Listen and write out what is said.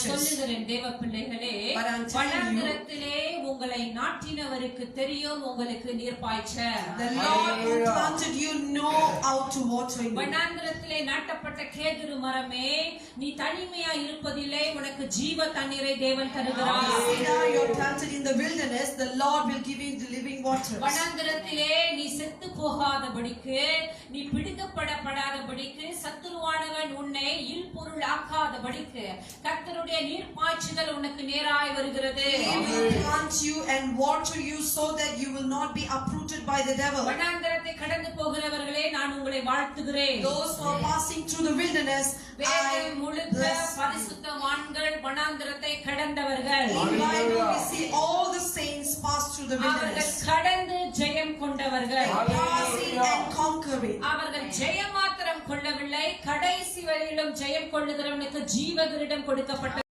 சொல்லுகிறேன் தேவ பிள்ளைகளே, வனாந்திரத்திலே உங்களை நாட்டினவருக்கு தெரியும் உங்களுக்கு நீர் பாய்ச்ச. The Lord who planted you know how to water you. வனாந்திரத்திலே நாட்டப்பட்ட கேதுரு மரமே, நீ தனிமையா இருப்பதில்லை, உனக்கு ஜீவ தண்ணீரை தேவன் தருகிறார். You are planted in the wilderness, the Lord will give you the living water. வனாந்திரத்திலே நீ செத்து போகாதபடிக்கு, நீ பிடுங்கப்படாதபடிக்கு, சத்துருவானவன் உன்னை இல்பொருள் ஆக்காதபடிக்கு கர்த்தருடைய நீர் பாய்ச்சுதல் உனக்கு நேராய் வருகிறது. He will plant you and water you so that you will not be uprooted by the devil. வனாந்திரத்தை கடந்து போகிறவர்களே, நான் உங்களை வாழ்த்துகிறேன். Those who are passing through the wilderness, வேதம் முழுக்க பரிசுத்தவான்கள் வனாந்திரத்தை கடந்தவர்கள். In the Bible we see all the saints pass through the wilderness. அவர்கள் கடந்து ஜெயம் கொண்டவர்கள். Passing and conquering. அவர்கள் ஜெயம் மாத்திரம் கொள்ளவில்லை, கடைசி வரையிலும் ஜெயம் கொள்ளுகிறவனுக்கு ஜீவகிரீடம் கொடுக்கப்பட்டது.